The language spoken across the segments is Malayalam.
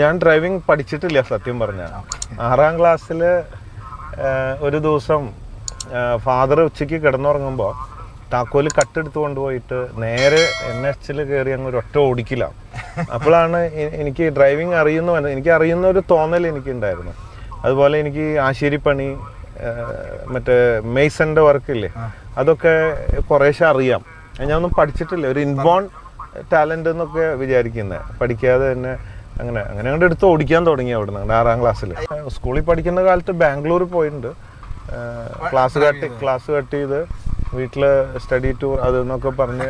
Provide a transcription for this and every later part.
ഞാൻ ഡ്രൈവിംഗ് പഠിച്ചിട്ടില്ല സത്യം പറഞ്ഞാൽ. 6ാം ക്ലാസ്സിൽ ഒരു ദിവസം ഫാദർ ഉച്ചയ്ക്ക് കിടന്നുറങ്ങുമ്പോൾ താക്കോല് കട്ടെടുത്ത് കൊണ്ടുപോയിട്ട് നേരെ NH കയറി അങ്ങ് ഒരൊറ്റ ഓടിക്കില്ല. അപ്പോഴാണ് എനിക്ക് ഡ്രൈവിംഗ് എനിക്ക് അറിയുന്ന ഒരു തോന്നൽ എനിക്കുണ്ടായിരുന്നു. അതുപോലെ എനിക്ക് ആശേരിപ്പണി, മറ്റേ മെയ്സൻ്റെ വർക്കില്ലേ, അതൊക്കെ കുറേശ്ശെ അറിയാം. ഞാനൊന്നും പഠിച്ചിട്ടില്ല, ഒരു ഇൻബോൺ ടാലൻ്റ് എന്നൊക്കെ വിചാരിക്കുന്നത്, പഠിക്കാതെ തന്നെ അങ്ങനെ അങ്ങോട്ട് എടുത്ത് ഓടിക്കാൻ തുടങ്ങി അവിടെ നിന്ന് 6ാം ക്ലാസ്സിൽ. സ്കൂളിൽ പഠിക്കുന്ന കാലത്ത് ബാംഗ്ലൂർ പോയിട്ടുണ്ട്. ക്ലാസ് കട്ട് ചെയ്ത് വീട്ടിൽ സ്റ്റഡി ടൂർ അതെന്നൊക്കെ പറഞ്ഞ്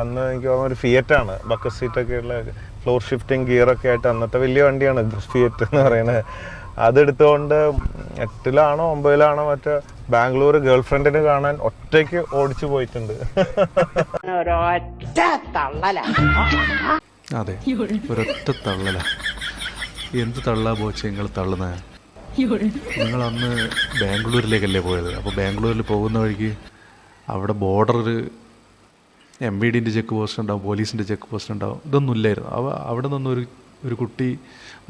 അന്ന് എനിക്ക് ഒരു ഫിയറ്റാണ്, ബക്കറ്റ് സീറ്റൊക്കെ ഉള്ള ഫ്ലോർ ഷിഫ്റ്റിംഗ് ഗിയറൊക്കെ ആയിട്ട് അന്നത്തെ വലിയ വണ്ടിയാണ് ഫിയറ്റ് എന്ന് പറയുന്നത്. അതെടുത്തുകൊണ്ട് 8ലാണോ 9ലാണോ മറ്റേ ബാംഗ്ലൂർ ഗേൾ ഫ്രണ്ടിനെ കാണാൻ ഒറ്റയ്ക്ക് ഓടിച്ചു പോയിട്ടുണ്ട്. അതെ, ഒരൊറ്റ തള്ളല. എന്ത് തള്ളാ ബോച്ച നിങ്ങൾ തള്ളുന്ന? നിങ്ങൾ അന്ന് ബാംഗ്ലൂരിലേക്കല്ലേ പോയത്? അപ്പോൾ ബാംഗ്ലൂരിൽ പോകുന്ന വഴിക്ക് അവിടെ ബോർഡർ MVDൻ്റെ ചെക്ക് പോസ്റ്റ് ഉണ്ടാവും, പോലീസിൻ്റെ ചെക്ക് പോസ്റ്റ് ഉണ്ടാവും. ഇതൊന്നും ഇല്ലായിരുന്നു. അവിടെ നിന്നൊന്നും ഒരു കുട്ടി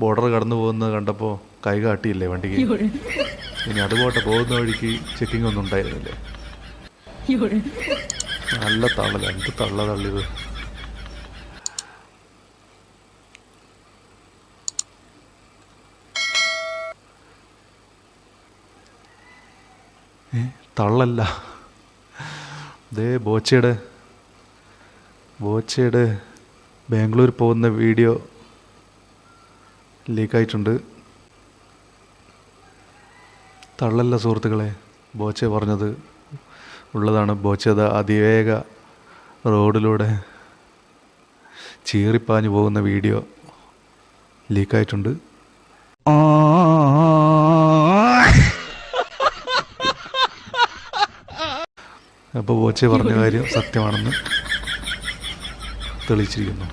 ബോർഡർ കടന്നു പോകുന്നത് കണ്ടപ്പോൾ കൈ കാട്ടിയില്ലേ വണ്ടിക്ക്? ഇനി അതുപോട്ടെ, പോകുന്ന വഴിക്ക് ചെക്കിംഗ് ഒന്നും ഉണ്ടായിരുന്നില്ലേ? നല്ല തള്ളല, എന്ത് തള്ളിയത്. തള്ളല്ല, ദേ ബോച്ചയുടെ ബാംഗ്ലൂർ പോകുന്ന വീഡിയോ ലീക്കായിട്ടുണ്ട്. തള്ളല്ല സുഹൃത്തുക്കളെ, ബോച്ച പറഞ്ഞത് ഉള്ളതാണ്. ബോച്ച അതിവേഗ റോഡിലൂടെ ചീറിപ്പാഞ്ഞു പോകുന്ന വീഡിയോ ലീക്കായിട്ടുണ്ട്. അപ്പോൾ ബോച്ച പറഞ്ഞ കാര്യം സത്യമാണെന്ന് തെളിയിച്ചിരിക്കുന്നു.